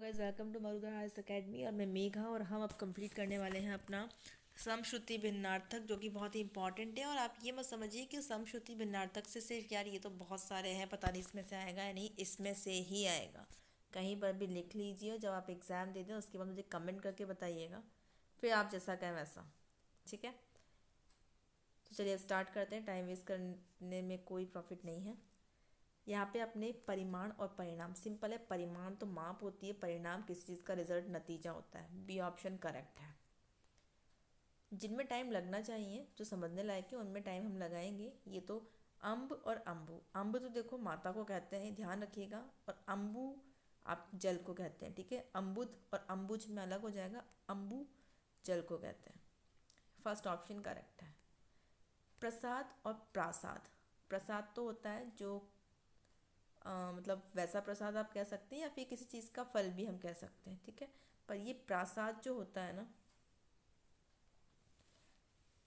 Guys, welcome to Marudhar heirs academy. और मैं मेघा, और हम अब कंप्लीट करने वाले हैं अपना समश्रुति भिन्नार्थक, जो कि बहुत ही इंपॉर्टेंट है। और आप ये मत समझिए कि समश्रुति भिन्नार्थक से सिर्फ यार ये तो बहुत सारे हैं, पता नहीं इसमें से आएगा या नहीं, इसमें से ही आएगा। कहीं पर भी लिख लीजिए, जब आप एग्ज़ाम दे दें उसके बाद मुझे कमेंट करके बताइएगा, फिर आप जैसा कहें वैसा। ठीक है, तो चलिए अब स्टार्ट करते हैं। टाइम वेस्ट करने में कोई प्रॉफिट नहीं है। यहाँ पे अपने परिमाण और परिणाम, सिंपल है। परिमाण तो माप होती है, परिणाम किसी चीज़ का रिजल्ट, नतीजा होता है। बी ऑप्शन करेक्ट है। जिनमें टाइम लगना चाहिए, जो समझने लायक है, उनमें टाइम हम लगाएंगे। ये तो अम्ब और अम्बु, अम्ब तो देखो माता को कहते हैं, ध्यान रखिएगा। और अम्बु आप जल को कहते हैं। ठीक है, अम्बुद और अम्बुज में अलग हो जाएगा, अम्बु जल को कहते हैं। फर्स्ट ऑप्शन करेक्ट है। प्रसाद और प्रासाद, प्रसाद तो होता है जो मतलब वैसा प्रसाद आप कह सकते हैं, या फिर किसी चीज़ का फल भी हम कह सकते हैं। ठीक है, पर ये प्रासाद जो होता है ना,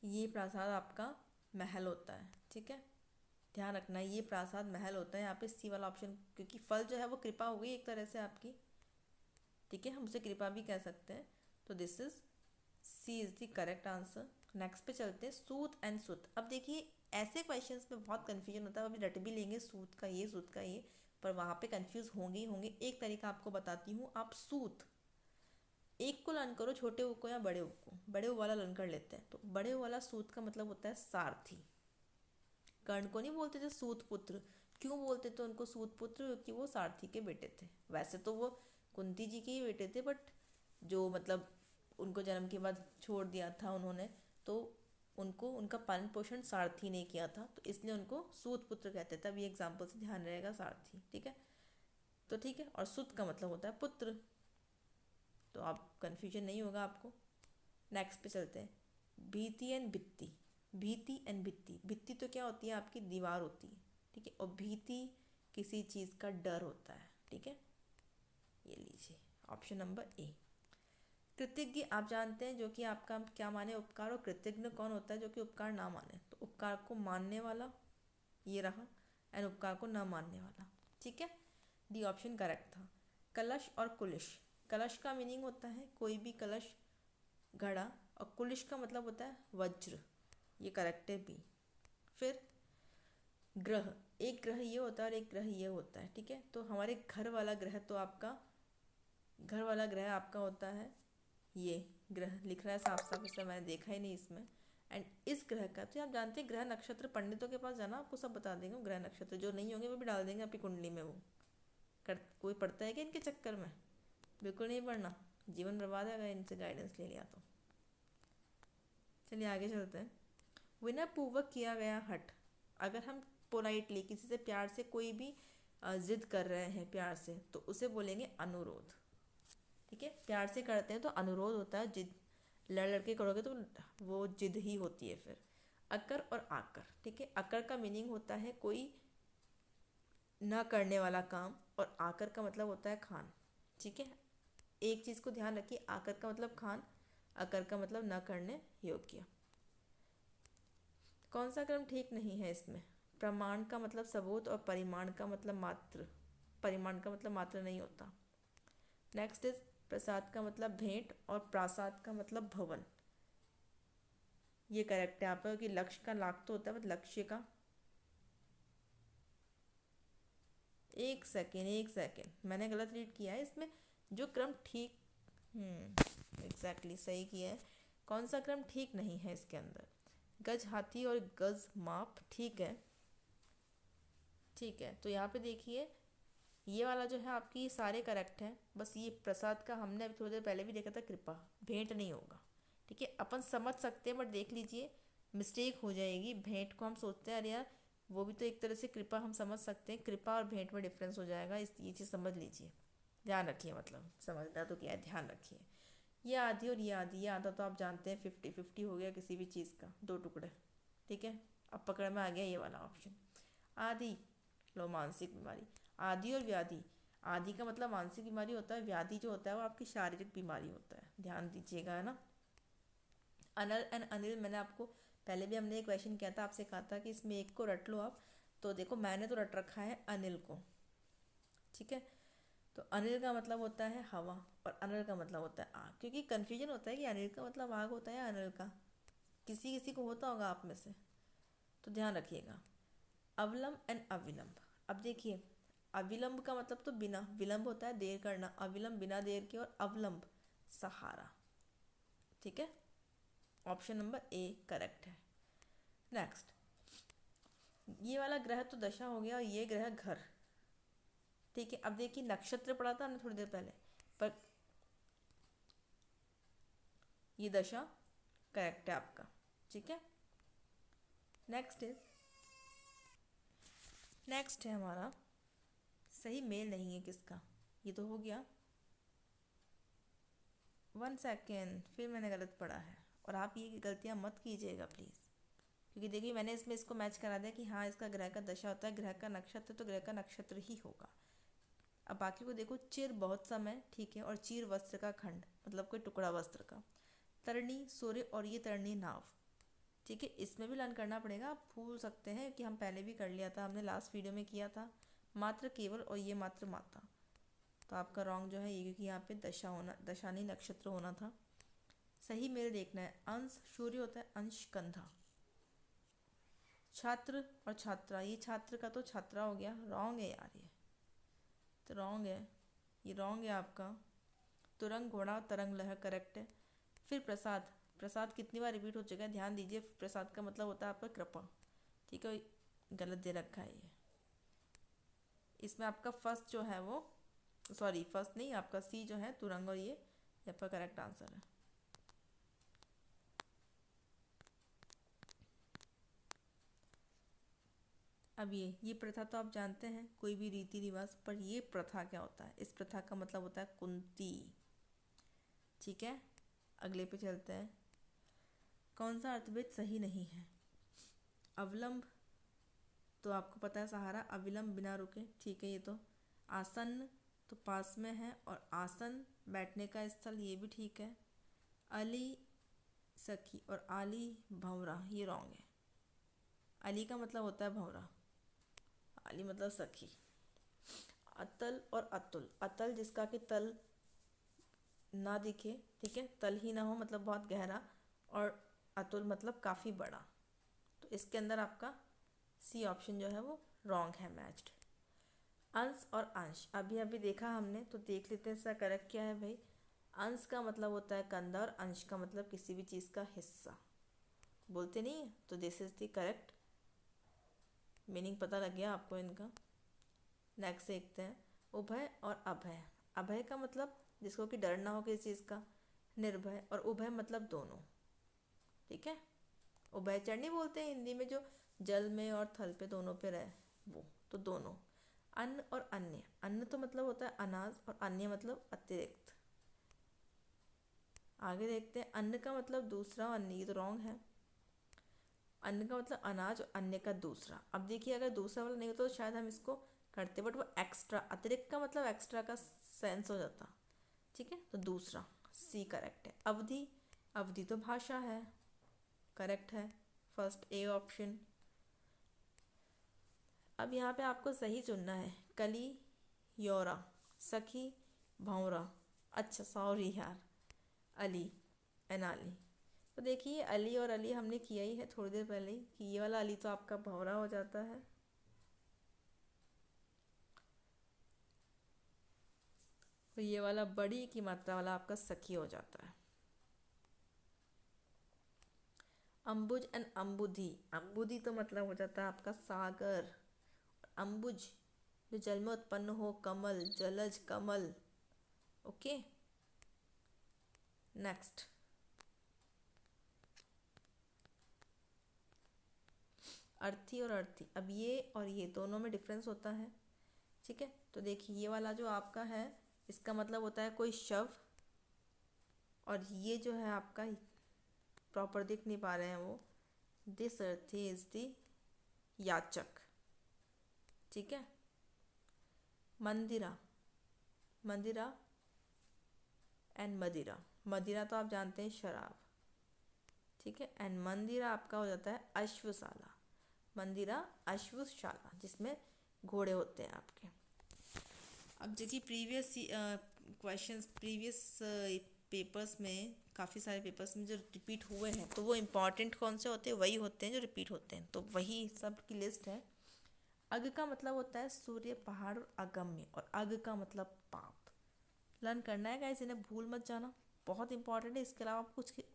ये प्रासाद आपका महल होता है। ठीक है, ध्यान रखना, ये प्रासाद महल होता है। यहाँ पे सी वाला ऑप्शन, क्योंकि फल जो है वो कृपा हो गई एक तरह से आपकी। ठीक है, हम उसे कृपा भी कह सकते हैं। तो this is C is the correct answer. Next पे चलते हैं, सूत एंड सुत। अब देखिए, ऐसे क्वेश्चंस में बहुत कन्फ्यूजन होता है। अभी रट भी लेंगे सूत का ये, सूत का ये, पर वहाँ पे कंफ्यूज होंगे ही होंगे। एक तरीका आपको बताती हूँ, आप सूत एक को लर्न करो, छोटे ऊ को या बड़े ऊ को। बड़े ऊ वाला लर्न कर लेते हैं। तो बड़े ऊ वाला सूत का मतलब होता है सारथी। कर्ण को नहीं बोलते थे सूत पुत्र? क्यों बोलते थे उनको सूत पुत्र? क्योंकि वो सारथी के बेटे थे। वैसे तो वो कुंती जी के ही बेटे थे, बट जो मतलब उनको जन्म के बाद छोड़ दिया था उन्होंने, तो उनको उनका पालन पोषण सारथी ने किया था, तो इसलिए उनको सूत पुत्र कहते थे। अब ये एग्जाम्पल से ध्यान रहेगा, सारथी। ठीक है, तो ठीक है। और सुत का मतलब होता है पुत्र, तो आप कन्फ्यूजन नहीं होगा आपको। नेक्स्ट पे चलते हैं, भीति एंड भित्ति। भीति एंड भित्ति, भित्ति तो क्या होती है आपकी, दीवार होती है। ठीक है, और भीति किसी चीज़ का डर होता है। ठीक है, ये लीजिए ऑप्शन नंबर ए। कृतज्ञ आप जानते हैं, जो कि आपका क्या माने, उपकार। और कृतज्ञ कौन होता है, जो कि उपकार ना माने। तो उपकार को मानने वाला ये रहा, एंड उपकार को ना मानने वाला। ठीक है, डी ऑप्शन करेक्ट था। कलश और कुलिश, कलश का मीनिंग होता है कोई भी कलश, घड़ा। और कुलिश का मतलब होता है वज्र, ये करेक्ट है बी। फिर ग्रह, एक ग्रह ये होता है और एक ग्रह ये होता है। ठीक है, तो हमारे घर वाला ग्रह, तो आपका घर वाला ग्रह आपका होता है ये ग्रह, लिख रहा है साफ साफ, इससे मैंने देखा ही नहीं इसमें। एंड इस ग्रह का, तो आप जानते हैं ग्रह नक्षत्र पंडितों के पास जाना, आपको सब बता देंगे। ग्रह नक्षत्र जो नहीं होंगे वो भी डाल देंगे आपकी कुंडली में। वो कर कोई पढ़ता है क्या इनके चक्कर में? बिल्कुल नहीं पढ़ना, जीवन बर्बाद है अगर इनसे गाइडेंस ले लिया तो। चलिए आगे चलते हैं। विनयपूर्वक किया गया हट, अगर हम पोलाइटली किसी से प्यार से कोई भी जिद कर रहे हैं प्यार से, तो उसे बोलेंगे अनुरोध। ठीक है, प्यार से करते हैं तो अनुरोध होता है, जिद लड़ लड़के करोगे तो वो जिद ही होती है। फिर अकर और आकर, ठीक है, अकर का मीनिंग होता है कोई न करने वाला काम, और आकर का मतलब होता है खान। ठीक है, एक चीज़ को ध्यान रखिए, आकर का मतलब खान, अकर का मतलब न करने योग्य। कौन सा क्रम ठीक नहीं है इसमें? प्रमाण का मतलब सबूत, और परिमाण का मतलब मात्र, परिमाण का मतलब मात्र नहीं होता। नेक्स्ट इज प्रसाद का मतलब भेंट, और प्रासाद का मतलब भवन। ये करेक्ट है आपका, कि लक्ष्य का लाख तो होता है, मतलब लक्ष्य का। एक सेकेंड एक सेकेंड, मैंने गलत रीड किया है इसमें। जो क्रम ठीक, एग्जैक्टली सही किया है। कौन सा क्रम ठीक नहीं है इसके अंदर? गज हाथी और गज माप, ठीक है। ठीक है, तो यहाँ पे देखिए, ये वाला जो है आपकी सारे करेक्ट हैं, बस ये प्रसाद का हमने अभी थोड़ी देर पहले भी देखा था, कृपा भेंट नहीं होगा। ठीक है, अपन समझ सकते हैं, बट देख लीजिए मिस्टेक हो जाएगी। भेंट को हम सोचते हैं अरे यार वो भी तो एक तरह से कृपा हम समझ सकते हैं, कृपा और भेंट में डिफरेंस हो जाएगा। इस ये चीज़ समझ लीजिए, ध्यान रखिए, मतलब समझना तो क्या है, ध्यान रखिए। ये आधी और ये आधी, ये आधा तो आप जानते हैं 50-50 हो गया किसी भी चीज़ का, दो टुकड़े। ठीक है, अब पकड़ में आ गया ये वाला ऑप्शन। आदि लो, मानसिक बीमारी। आदि और व्याधि, आदि का मतलब मानसिक बीमारी होता है, व्याधि जो होता है वो आपकी शारीरिक बीमारी होता है, ध्यान दीजिएगा, है ना। अनल एंड अनिल, मैंने आपको पहले भी हमने एक क्वेश्चन किया था, आपसे कहा था कि इसमें एक को रट लो आप। तो देखो मैंने तो रट रखा है अनिल को। ठीक है, तो अनिल का मतलब होता है हवा और अनिल का मतलब होता है आग, क्योंकि कन्फ्यूजन होता है कि अनिल का मतलब आग होता है या अनिल का, किसी किसी को होता होगा आप में से, तो ध्यान रखिएगा। अवलंब एंड अविलंब। अब देखिए, अविलंब का मतलब तो बिना, विलंब होता है देर करना, अविलंब बिना देर के, और अवलंब सहारा। ठीक है, ऑप्शन नंबर ए करेक्ट है। नेक्स्ट, ये वाला ग्रह तो दशा हो गया और ये ग्रह घर। ठीक है, अब देखिए नक्षत्र पढ़ा था हमने थोड़ी देर पहले, पर ये दशा करेक्ट है आपका। ठीक है, नेक्स्ट है हमारा, सही मेल नहीं है किसका, ये तो हो गया। 1 सेकेंड, फिर मैंने गलत पढ़ा है, और आप ये गलतियाँ मत कीजिएगा प्लीज़, क्योंकि देखिए मैंने इसमें इसको मैच करा दिया कि हाँ इसका ग्रह का दशा होता है, ग्रह का नक्षत्र तो ग्रह का नक्षत्र ही होगा। अब बाकी को देखो, चिर बहुत समय, ठीक है, और चीर वस्त्र का खंड मतलब कोई टुकड़ा वस्त्र का, तरणी सूर्य, और ये तरणी नाव। ठीक है, इसमें भी लर्न करना पड़ेगा, आप भूल सकते हैं कि हम पहले भी कर लिया था, हमने लास्ट वीडियो में किया था। मात्र केवल, और ये मात्र माता, तो आपका रॉन्ग जो है ये, क्योंकि यहाँ पे दशा होना, दशा नहीं नक्षत्र होना था। सही मेरे देखना है, अंश सूर्य होता है, अंश कंधा। छात्र और छात्रा, ये छात्र का तो छात्रा हो गया, रॉन्ग है यार, ये तो रॉन्ग है, ये रॉन्ग है आपका। तुरंग घोड़ा, तरंग लहर करेक्ट है। फिर प्रसाद, प्रसाद कितनी बार रिपीट हो चुका है, ध्यान दीजिए, प्रसाद का मतलब होता है आपका कृपा। ठीक है, गलत दे रखा है ये, इसमें आपका फर्स्ट जो है वो, सॉरी फर्स्ट नहीं, आपका सी जो है तुरंग, और ये आपका करेक्ट आंसर है। अब ये प्रथा तो आप जानते हैं, कोई भी रीति रिवाज, पर ये प्रथा क्या होता है, इस प्रथा का मतलब होता है कुंती। ठीक है, अगले पे चलते हैं। कौन सा अर्थभेद सही नहीं है? अवलंब तो आपको पता है सहारा, अविलंब बिना रुके, ठीक है, ये तो। आसन्न तो पास में है, और आसन बैठने का स्थल, ये भी ठीक है। अली सखी और आली भंवरा, ये रॉन्ग है। अली का मतलब होता है भंवरा, अली मतलब सखी। अतल और अतुल, अतल जिसका कि तल ना दिखे, ठीक है, तल ही ना हो मतलब बहुत गहरा, और अतुल मतलब काफ़ी बड़ा, तो इसके अंदर आपका सी ऑप्शन जो है वो रॉन्ग है, मैच्ड। अंश और अंश, अभी अभी देखा हमने, तो देख लेते हैं इसका करेक्ट क्या है भाई। अंश का मतलब होता है कंधा, और अंश का मतलब किसी भी चीज़ का हिस्सा, बोलते नहीं है, तो this is the correct meaning, पता लग गया आपको इनका। नेक्स्ट देखते हैं, उभय और अभय। अभय का मतलब जिसको कि डर ना हो किसी चीज़ का, निर्भय, और उभय मतलब दोनों। ठीक है, उभयचर नहीं बोलते हैं हिंदी में, जो जल में और थल पे दोनों पे रहे, वो तो दोनों। अन्न और अन्य, अन्न तो मतलब होता है अनाज, और अन्य मतलब अतिरिक्त। आगे देखते हैं, अन्न का मतलब दूसरा, और अन्य, ये तो रॉन्ग है। अन्न का मतलब अनाज, और अन्य का दूसरा। अब देखिए अगर दूसरा वाला नहीं होता तो शायद हम इसको करते, बट वो एक्स्ट्रा, अतिरिक्त का मतलब एक्स्ट्रा का सेंस हो जाता। ठीक है, तो दूसरा सी करेक्ट है। अवधि, अवधि तो भाषा है, करेक्ट है, फर्स्ट ए ऑप्शन। अब यहाँ पे आपको सही चुनना है, कली योरा, सखी भौरा, अच्छा सॉरी यार, अली एनाली। तो देखिए अली और अली हमने किया ही है थोड़ी देर पहले ही, कि ये वाला अली तो आपका भौरा हो जाता है, तो ये वाला बड़ी की मात्रा वाला आपका सखी हो जाता है। अम्बुज एंड अम्बुधि, अम्बुधि तो मतलब हो जाता है आपका सागर, अम्बुज जो जल में उत्पन्न हो, कमल, जलज कमल। ओके, नेक्स्ट, अर्थी और अर्थी, अब ये और ये दोनों में डिफरेंस होता है। ठीक है, तो देखिए ये वाला जो आपका है, इसका मतलब होता है कोई शव, और ये जो है आपका प्रॉपर दिख नहीं पा रहे हैं वो, दिस अर्थी इज द याचक। ठीक है, मंदिरा, मंदिरा एंड मदिरा, मदिरा तो आप जानते हैं शराब। ठीक है, एंड मंदिरा आपका हो जाता है अश्वशाला, मंदिरा अश्वशाला जिसमें घोड़े होते हैं आपके। अब देखिए प्रीवियस क्वेश्चंस प्रीवियस पेपर्स में, काफ़ी सारे पेपर्स में जो रिपीट हुए हैं, तो वो इम्पॉर्टेंट कौन से होते हैं? वही होते हैं जो रिपीट होते हैं, तो वही सब की लिस्ट है। अग का मतलब होता है सूर्य, पहाड़ और अगम्य, और अग का मतलब पाप। लर्न करना है गाइस, इन्हें भूल मत जाना, बहुत इंपॉर्टेंट है। इसके अलावा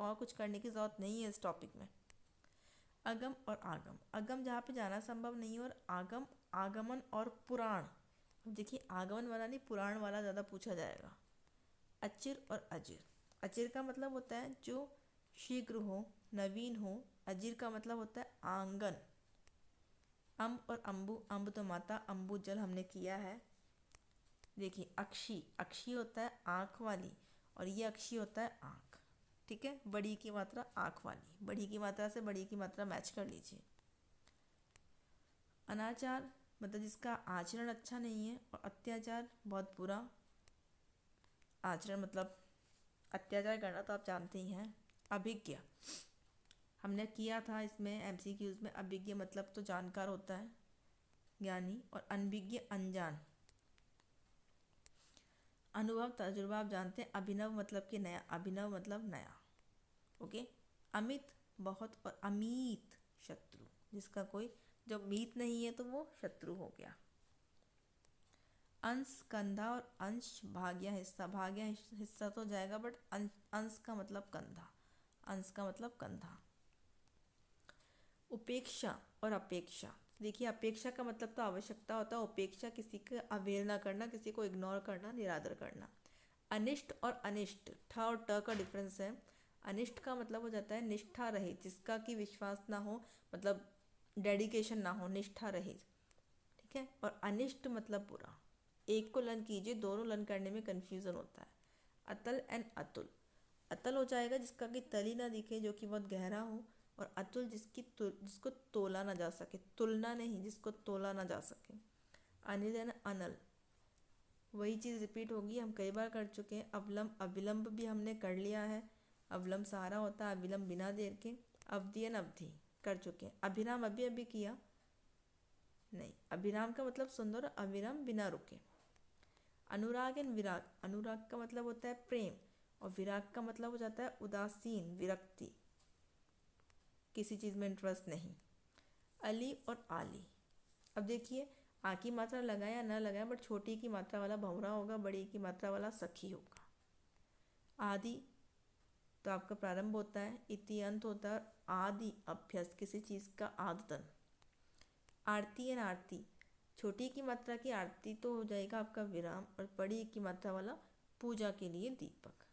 आप कुछ करने की ज़रूरत नहीं है इस टॉपिक में। अगम और आगम, अगम जहाँ पे जाना संभव नहीं है, और आगम आगमन और पुराण। अब देखिए आगमन वाला नहीं, पुराण वाला ज़्यादा पूछा जाएगा। अचिर और अजिर, अचिर का मतलब होता है जो शीघ्र हो, नवीन हो। अजिर का मतलब होता है आंगन। अम्ब और अम्बु, अम्ब तो माता, अम्बु जल हमने किया है। देखिए अक्षी, अक्षी होता है आँख वाली, और ये अक्षी होता है आँख। ठीक है, बड़ी की मात्रा आँख वाली, बड़ी की मात्रा से बड़ी की मात्रा मैच कर लीजिए। अनाचार मतलब जिसका आचरण अच्छा नहीं है, और अत्याचार बहुत बुरा आचरण, मतलब अत्याचार करना तो आप जानते ही हैं। अभिज्ञ हमने किया था इसमें एमसीक्यूज में, अभिज्ञ मतलब तो जानकार होता है, ज्ञानी। और अनभिज्ञ अनजान। अनुभव तजुर्बा आप जानते हैं। अभिनव मतलब कि नया, अभिनव मतलब नया। ओके। अमित बहुत, और अमीत शत्रु, जिसका कोई जो मीत नहीं है तो वो शत्रु हो गया। अंश कंधा, और अंश भाग्य हिस्सा, भाग्य हिस्सा तो जाएगा, बट अंश का मतलब कंधा, अंश का मतलब कंधा। उपेक्षा और अपेक्षा, देखिए अपेक्षा का मतलब तो आवश्यकता होता है, उपेक्षा किसी का अवहेलना करना, किसी को इग्नोर करना, निरादर करना। अनिष्ट और अनिष्ट, ठ और ट का डिफरेंस है। अनिष्ट का मतलब हो जाता है निष्ठा रहित, जिसका कि विश्वास ना हो, मतलब डेडिकेशन ना हो, निष्ठा रहित। ठीक है। और अनिष्ट मतलब बुरा। एक को लर्न कीजिए, दोनों लर्न करने में कन्फ्यूज़न होता है। अतल एंड अतुल, अतल हो जाएगा जिसका कि तली ना दिखे, जो कि बहुत गहरा हो। और अतुल जिसको तोला ना जा सके, तुलना नहीं, जिसको तोला ना जा सके। अनिल एंड अनल, वही चीज़ रिपीट होगी, हम कई बार कर चुके हैं। अवलंब, अविलंब भी हमने कर लिया है। अवलंब सहारा होता है, अविलंब बिना देर के। अवधि एंड अवधि कर चुके हैं। अभिराम अभी अभी किया नहीं, अभिराम का मतलब सुंदर, अविराम बिना रुके। अनुराग एंड विराग, अनुराग का मतलब होता है प्रेम, और विराग का मतलब हो जाता है उदासीन, विरक्ति, किसी चीज़ में इंटरेस्ट नहीं। अली और आली, अब देखिए आ की मात्रा लगाए या ना लगाए, बट छोटी की मात्रा वाला भंवरा होगा, बड़ी की मात्रा वाला सखी होगा। आदि तो आपका प्रारंभ होता है, इति अंत होता है, आदि अभ्यस्त, किसी चीज़ का आदतन। आरती एंड आरती, छोटी की मात्रा की आरती तो हो जाएगा आपका विराम, और बड़ी की मात्रा वाला पूजा के लिए दीपक।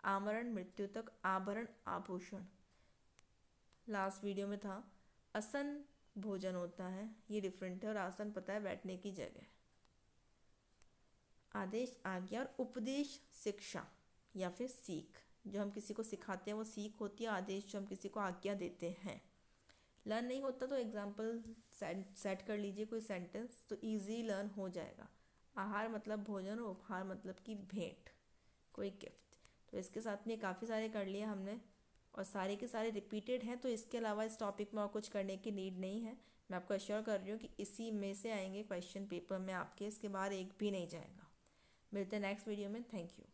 आमरण मृत्यु तक, आभरण आभूषण, लास्ट वीडियो में था। असन भोजन होता है, ये डिफरेंट है, और आसन पता है बैठने की जगह। आदेश आज्ञा, और उपदेश शिक्षा या फिर सीख, जो हम किसी को सिखाते हैं वो सीख होती है। आदेश जो हम किसी को आज्ञा देते हैं। लर्न नहीं होता तो एग्जाम्पल सेट कर लीजिए कोई सेंटेंस, तो इजी लर्न हो जाएगा। आहार मतलब भोजन, और उपहार मतलब कि भेंट, कोई गिफ्ट। तो इसके साथ में काफ़ी सारे कर लिए हमने, और सारे के सारे रिपीटेड हैं, तो इसके अलावा इस टॉपिक में और कुछ करने की नीड नहीं है। मैं आपको एश्योर कर रही हूँ कि इसी में से आएंगे क्वेश्चन पेपर में आपके, इसके बाहर एक भी नहीं जाएगा। मिलते हैं नेक्स्ट वीडियो में। Thank you.